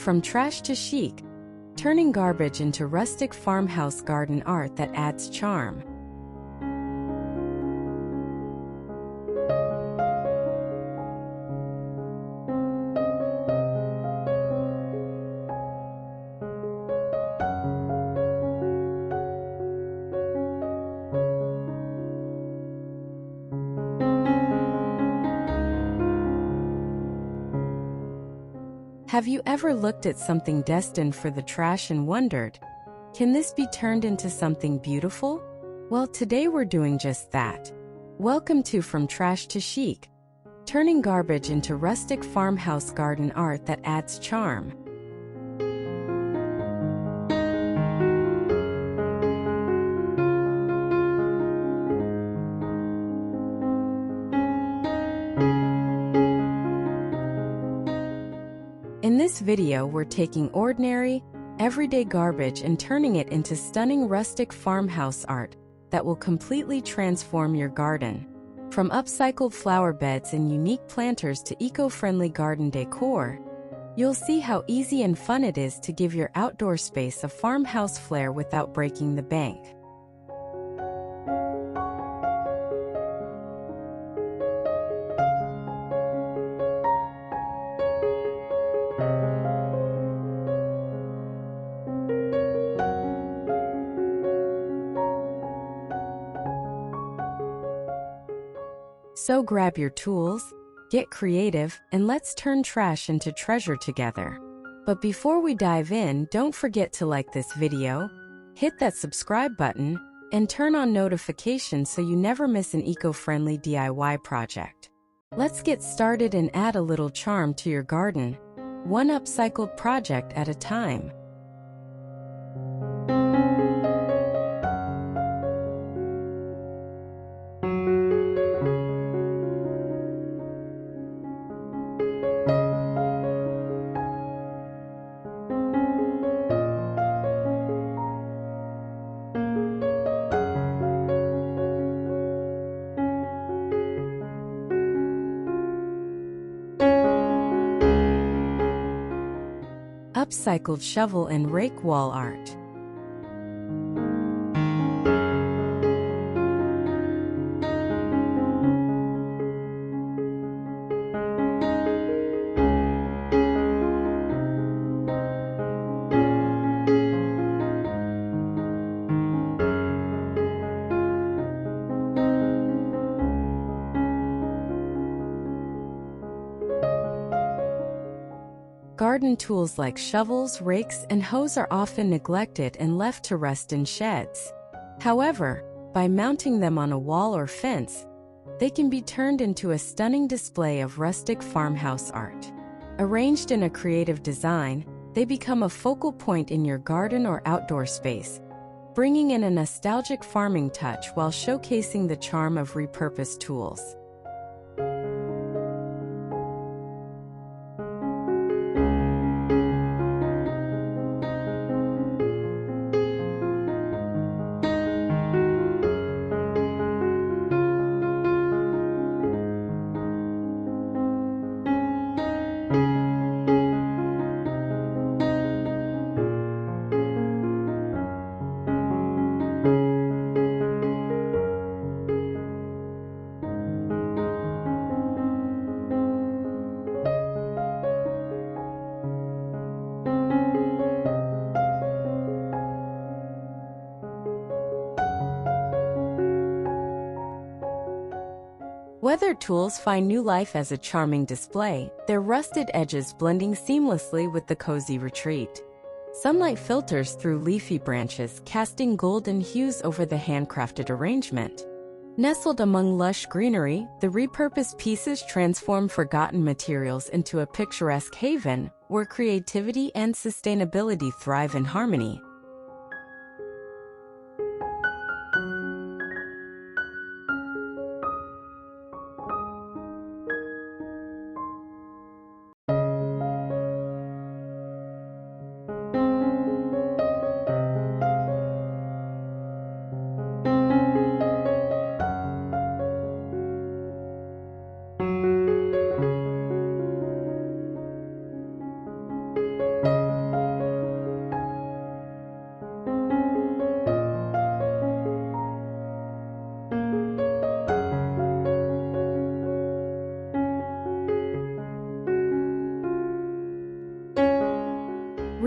From trash to chic, turning garbage into rustic farmhouse garden art that adds charm. Have you ever looked at something destined for the trash and wondered, can this be turned into something beautiful? Well, today we're doing just that. Welcome to From Trash to Chic, turning garbage into rustic farmhouse garden art that adds charm. In this video, we're taking ordinary, everyday garbage and turning it into stunning rustic farmhouse art that will completely transform your garden. From upcycled flower beds and unique planters to eco-friendly garden decor, you'll see how easy and fun it is to give your outdoor space a farmhouse flair without breaking the bank. So grab your tools, get creative, and let's turn trash into treasure together. But before we dive in, don't forget to like this video, hit that subscribe button, and turn on notifications so you never miss an eco-friendly DIY project. Let's get started and add a little charm to your garden, one upcycled project at a time. Upcycled shovel and rake wall art. Garden tools like shovels, rakes, and hoes are often neglected and left to rust in sheds. However, by mounting them on a wall or fence, they can be turned into a stunning display of rustic farmhouse art. Arranged in a creative design, they become a focal point in your garden or outdoor space, bringing in a nostalgic farming touch while showcasing the charm of repurposed tools. Weather tools find new life as a charming display, their rusted edges blending seamlessly with the cozy retreat. Sunlight filters through leafy branches, casting golden hues over the handcrafted arrangement. Nestled among lush greenery, the repurposed pieces transform forgotten materials into a picturesque haven where creativity and sustainability thrive in harmony.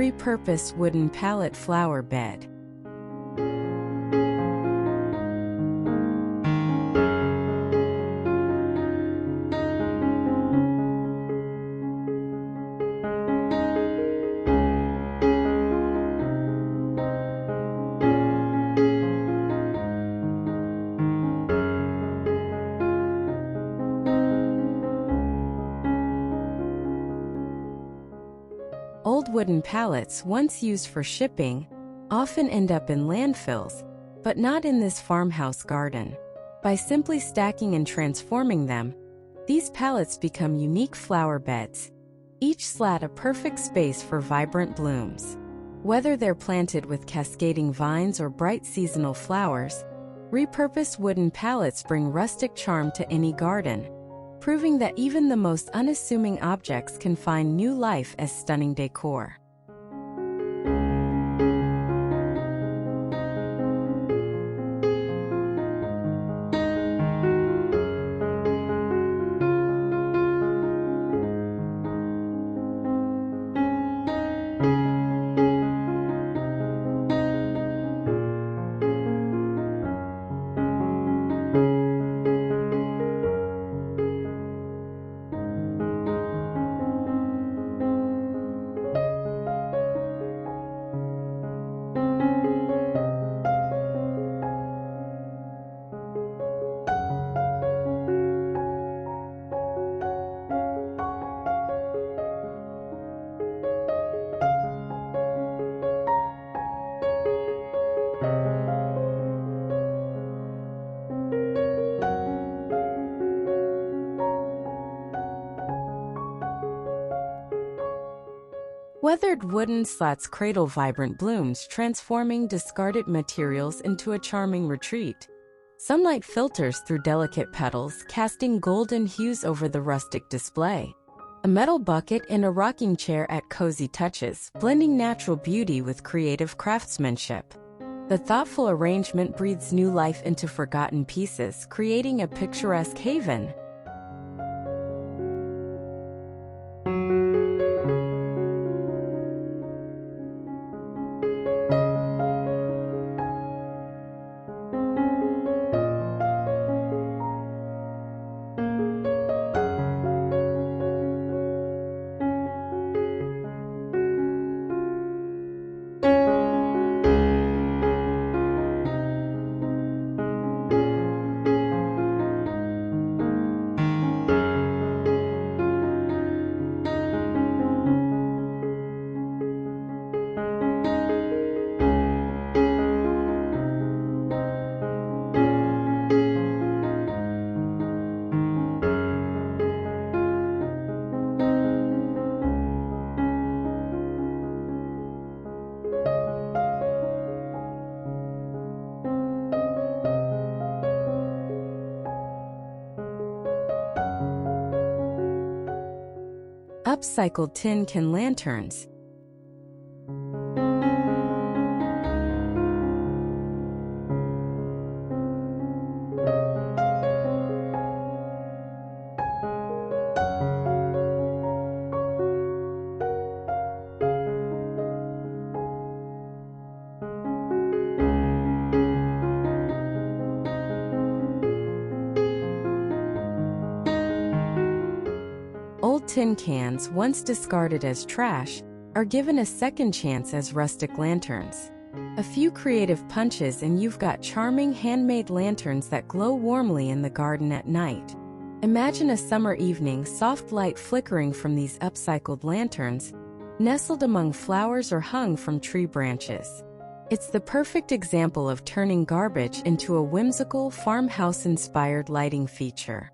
repurposed wooden pallet flower bed. Old wooden pallets, once used for shipping, often end up in landfills, but not in this farmhouse garden. By simply stacking and transforming them, these pallets become unique flower beds, each slat a perfect space for vibrant blooms. Whether they're planted with cascading vines or bright seasonal flowers, repurposed wooden pallets bring rustic charm to any garden, proving that even the most unassuming objects can find new life as stunning decor. Weathered wooden slats cradle vibrant blooms, transforming discarded materials into a charming retreat. Sunlight filters through delicate petals, casting golden hues over the rustic display. A metal bucket and a rocking chair add cozy touches, blending natural beauty with creative craftsmanship. The thoughtful arrangement breathes new life into forgotten pieces, creating a picturesque haven. Upcycled tin can lanterns. Old tin cans, once discarded as trash, are given a second chance as rustic lanterns. A few creative punches and you've got charming handmade lanterns that glow warmly in the garden at night. Imagine a summer evening, soft light flickering from these upcycled lanterns, nestled among flowers or hung from tree branches. It's the perfect example of turning garbage into a whimsical farmhouse-inspired lighting feature.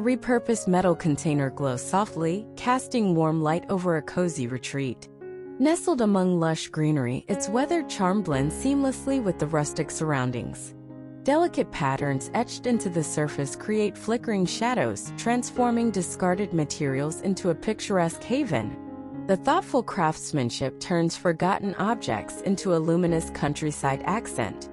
A repurposed metal container glows softly, casting warm light over a cozy retreat. Nestled among lush greenery, its weathered charm blends seamlessly with the rustic surroundings. Delicate patterns etched into the surface create flickering shadows, transforming discarded materials into a picturesque haven. The thoughtful craftsmanship turns forgotten objects into a luminous countryside accent.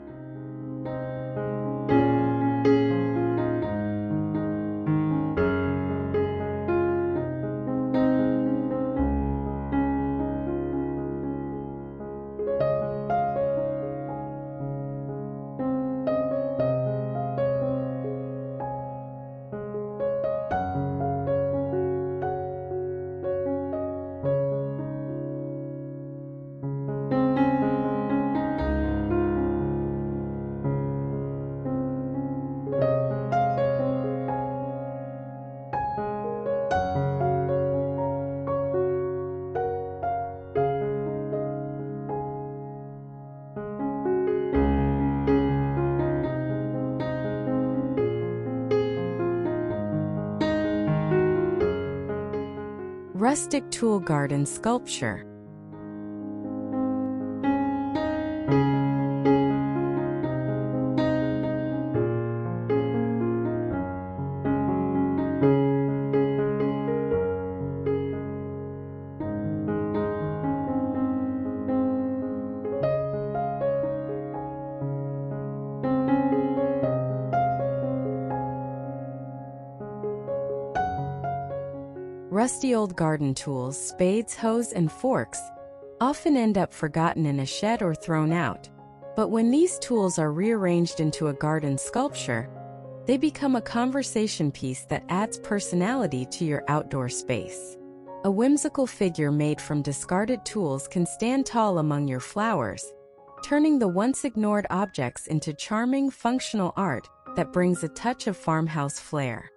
Rustic tool garden sculpture. Rusty old garden tools, spades, hoes, and forks, often end up forgotten in a shed or thrown out. But when these tools are rearranged into a garden sculpture, they become a conversation piece that adds personality to your outdoor space. A whimsical figure made from discarded tools can stand tall among your flowers, turning the once ignored objects into charming, functional art that brings a touch of farmhouse flair.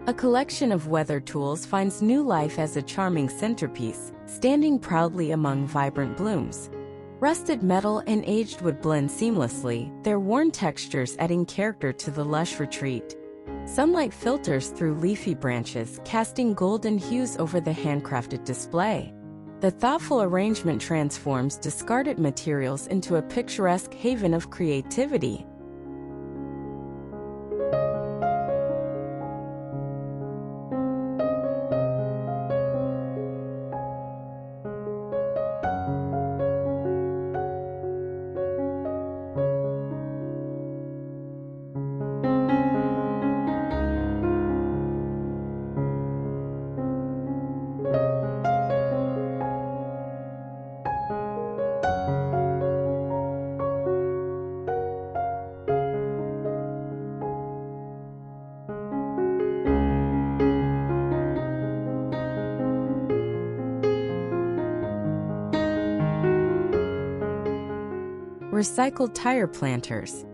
A collection of weather tools finds new life as a charming centerpiece, standing proudly among vibrant blooms. Rusted metal and aged wood blend seamlessly, their worn textures adding character to the lush retreat. Sunlight filters through leafy branches, casting golden hues over the handcrafted display. The thoughtful arrangement transforms discarded materials into a picturesque haven of creativity. Recycled tire planters.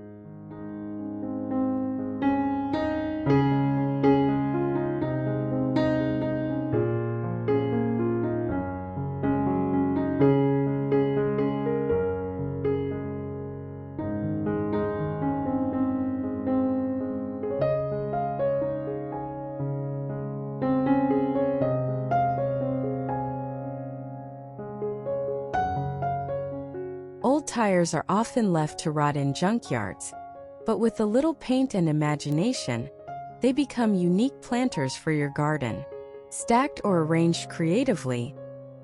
Old tires are often left to rot in junkyards, but with a little paint and imagination, they become unique planters for your garden. Stacked or arranged creatively,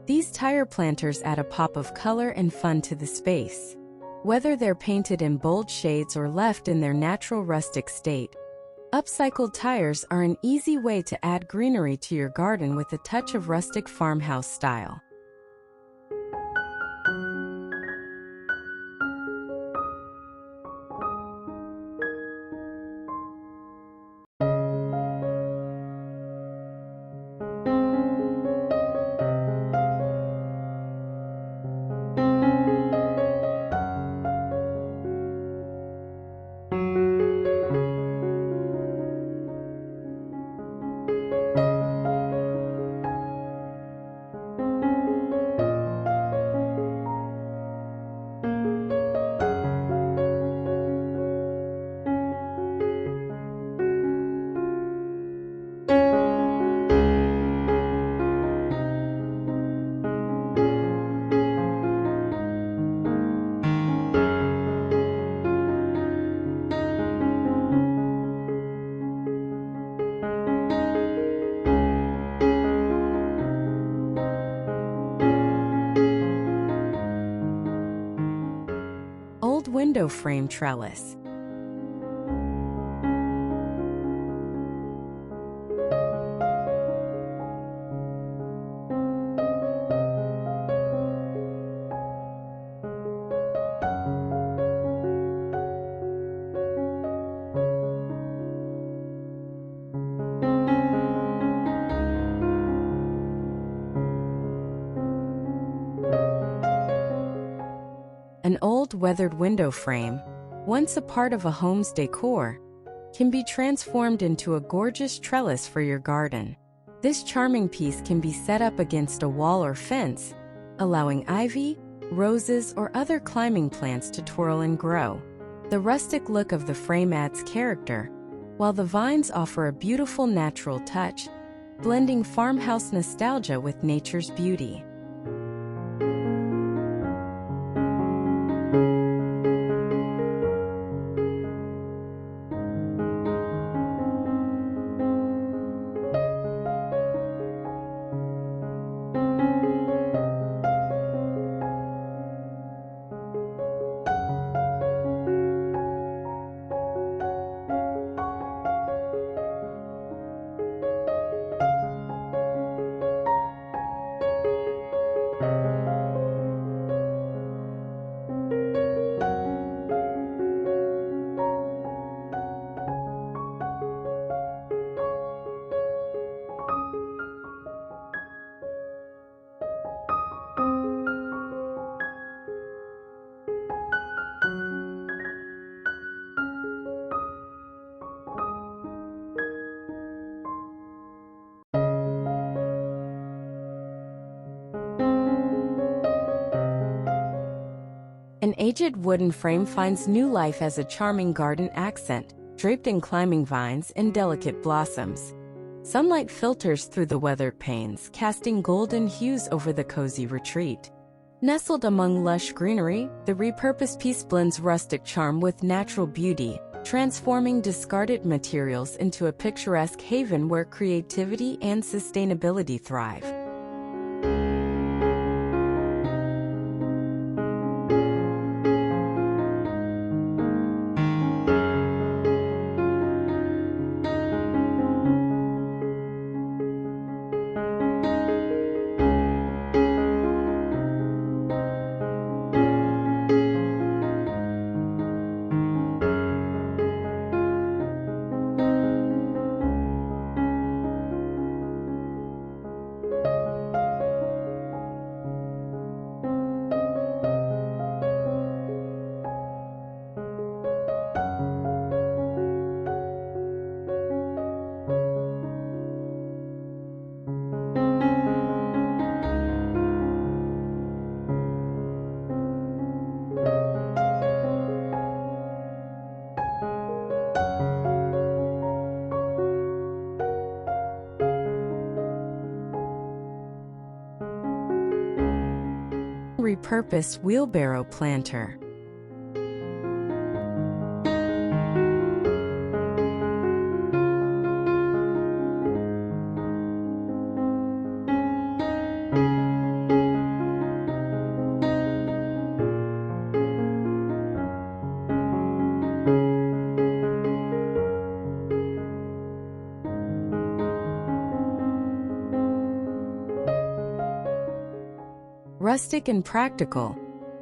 these tire planters add a pop of color and fun to the space. Whether they're painted in bold shades or left in their natural rustic state, Upcycled tires are an easy way to add greenery to your garden with a touch of rustic farmhouse style. Old window frame trellis. An old weathered window frame, once a part of a home's decor, can be transformed into a gorgeous trellis for your garden. This charming piece can be set up against a wall or fence, allowing ivy, roses, or other climbing plants to twirl and grow. The rustic look of the frame adds character, while the vines offer a beautiful natural touch, blending farmhouse nostalgia with nature's beauty. An aged wooden frame finds new life as a charming garden accent, draped in climbing vines and delicate blossoms. Sunlight filters through the weathered panes, casting golden hues over the cozy retreat. Nestled among lush greenery, the repurposed piece blends rustic charm with natural beauty, transforming discarded materials into a picturesque haven where creativity and sustainability thrive. Repurposed wheelbarrow planter. Rustic and practical,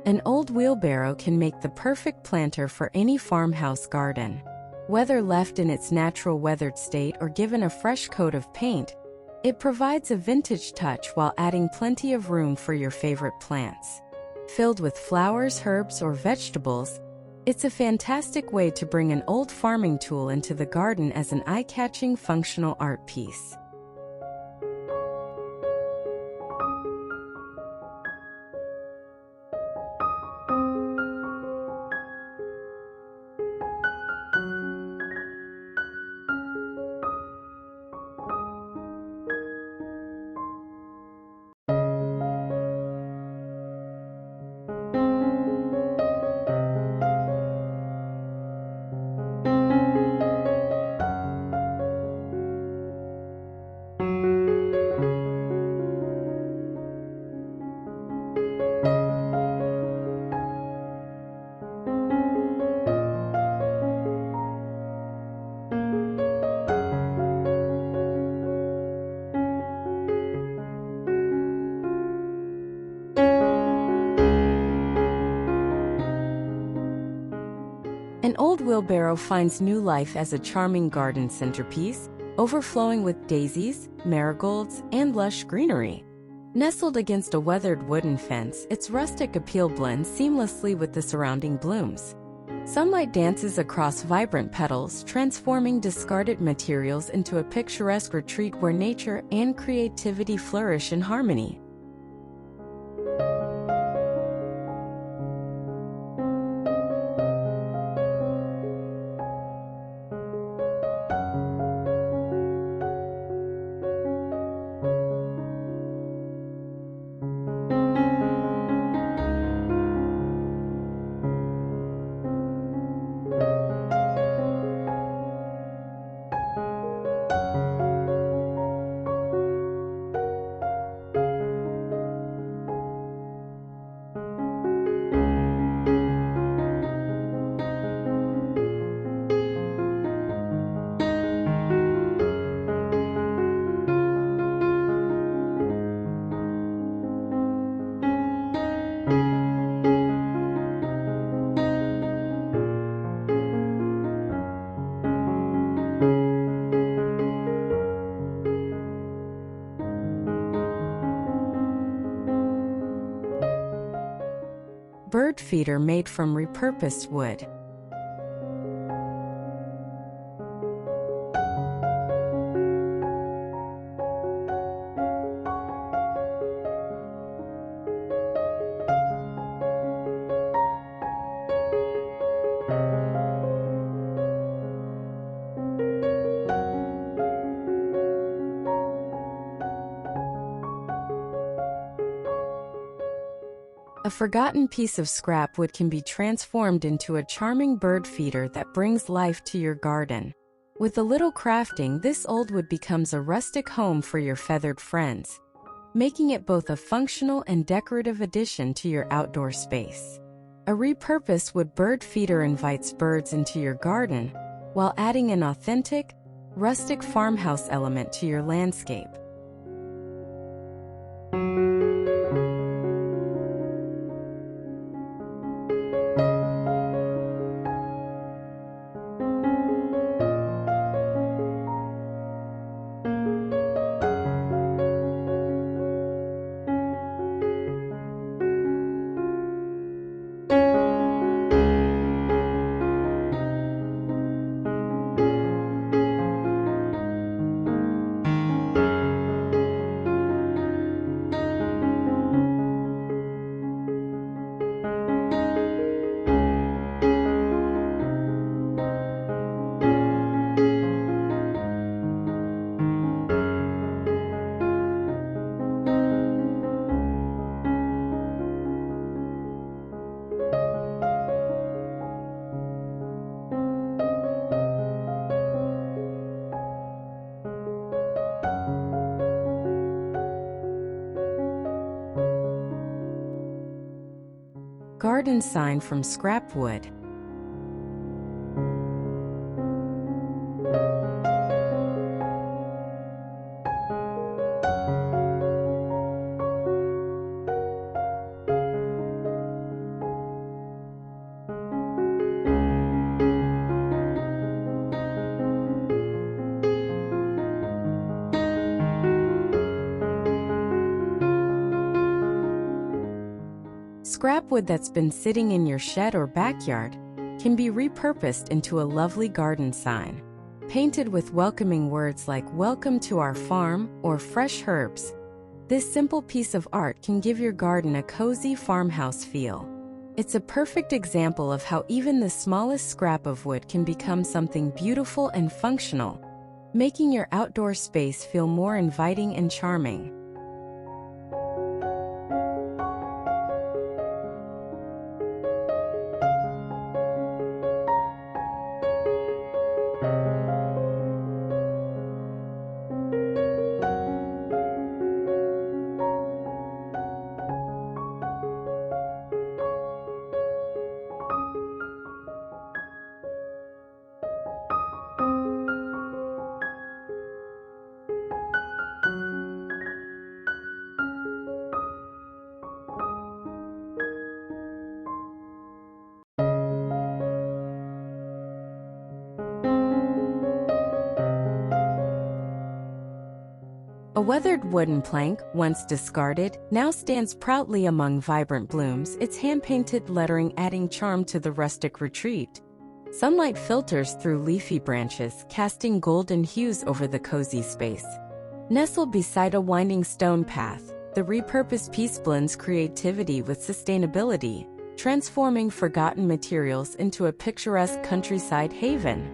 an old wheelbarrow can make the perfect planter for any farmhouse garden. Whether left in its natural weathered state or given a fresh coat of paint, it provides a vintage touch while adding plenty of room for your favorite plants. Filled with flowers, herbs, or vegetables, it's a fantastic way to bring an old farming tool into the garden as an eye-catching functional art piece. An old wheelbarrow finds new life as a charming garden centerpiece, overflowing with daisies, marigolds, and lush greenery. Nestled against a weathered wooden fence, its rustic appeal blends seamlessly with the surrounding blooms. Sunlight dances across vibrant petals, transforming discarded materials into a picturesque retreat where nature and creativity flourish in harmony. Bird feeder made from repurposed wood. A forgotten piece of scrap wood can be transformed into a charming bird feeder that brings life to your garden. With a little crafting, this old wood becomes a rustic home for your feathered friends, making it both a functional and decorative addition to your outdoor space. A repurposed wood bird feeder invites birds into your garden, while adding an authentic, rustic farmhouse element to your landscape. Garden sign from scrap wood. Scrap wood that's been sitting in your shed or backyard can be repurposed into a lovely garden sign. Painted with welcoming words like "Welcome to our farm" or "Fresh herbs," this simple piece of art can give your garden a cozy farmhouse feel. It's a perfect example of how even the smallest scrap of wood can become something beautiful and functional, making your outdoor space feel more inviting and charming. A weathered wooden plank, once discarded, now stands proudly among vibrant blooms, its hand-painted lettering adding charm to the rustic retreat. Sunlight filters through leafy branches, casting golden hues over the cozy space. Nestled beside a winding stone path, the repurposed piece blends creativity with sustainability, transforming forgotten materials into a picturesque countryside haven.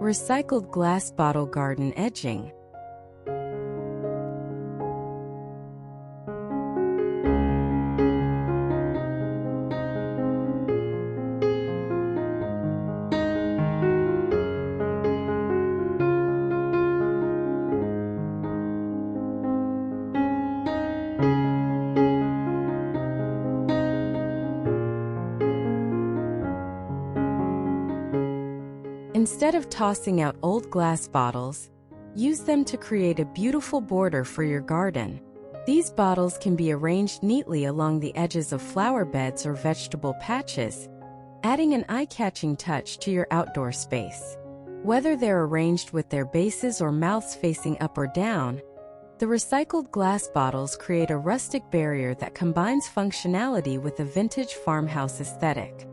Recycled glass bottle garden edging. Instead of tossing out old glass bottles, use them to create a beautiful border for your garden. These bottles can be arranged neatly along the edges of flower beds or vegetable patches, adding an eye-catching touch to your outdoor space. Whether they're arranged with their bases or mouths facing up or down, the recycled glass bottles create a rustic barrier that combines functionality with a vintage farmhouse aesthetic.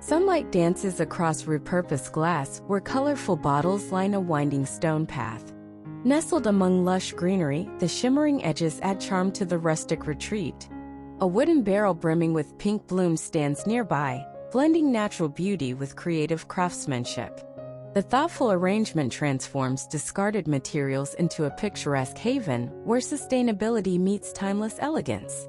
Sunlight dances across repurposed glass where colorful bottles line a winding stone path. Nestled among lush greenery, the shimmering edges add charm to the rustic retreat. A wooden barrel brimming with pink blooms stands nearby, blending natural beauty with creative craftsmanship. The thoughtful arrangement transforms discarded materials into a picturesque haven where sustainability meets timeless elegance.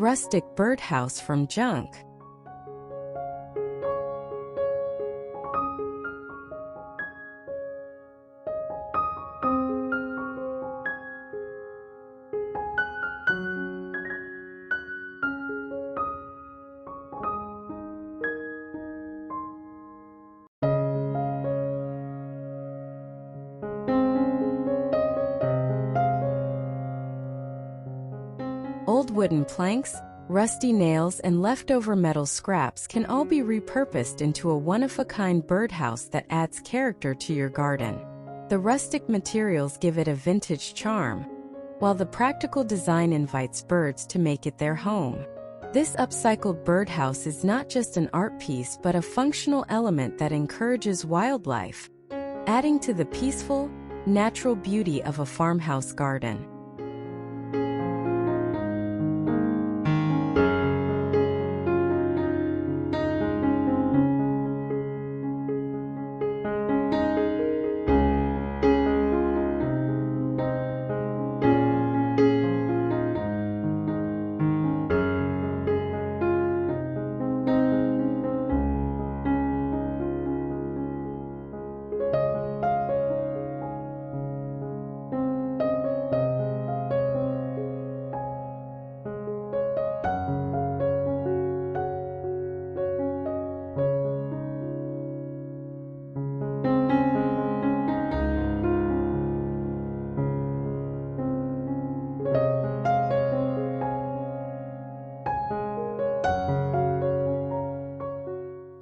Rustic birdhouse from junk. Old wooden planks, rusty nails, and leftover metal scraps can all be repurposed into a one-of-a-kind birdhouse that adds character to your garden. The rustic materials give it a vintage charm, while the practical design invites birds to make it their home. This upcycled birdhouse is not just an art piece but a functional element that encourages wildlife, adding to the peaceful, natural beauty of a farmhouse garden.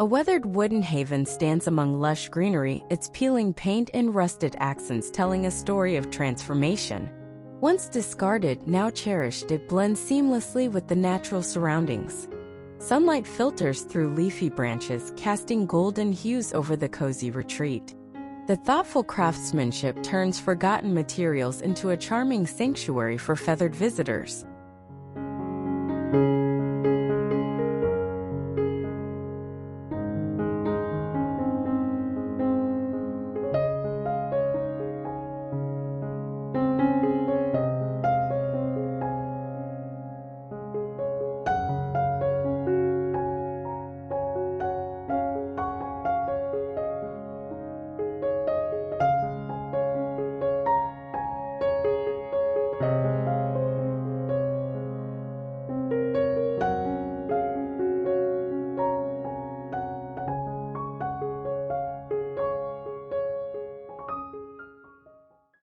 A weathered wooden haven stands among lush greenery, its peeling paint and rusted accents telling a story of transformation. Once discarded, now cherished, it blends seamlessly with the natural surroundings. Sunlight filters through leafy branches, casting golden hues over the cozy retreat. The thoughtful craftsmanship turns forgotten materials into a charming sanctuary for feathered visitors.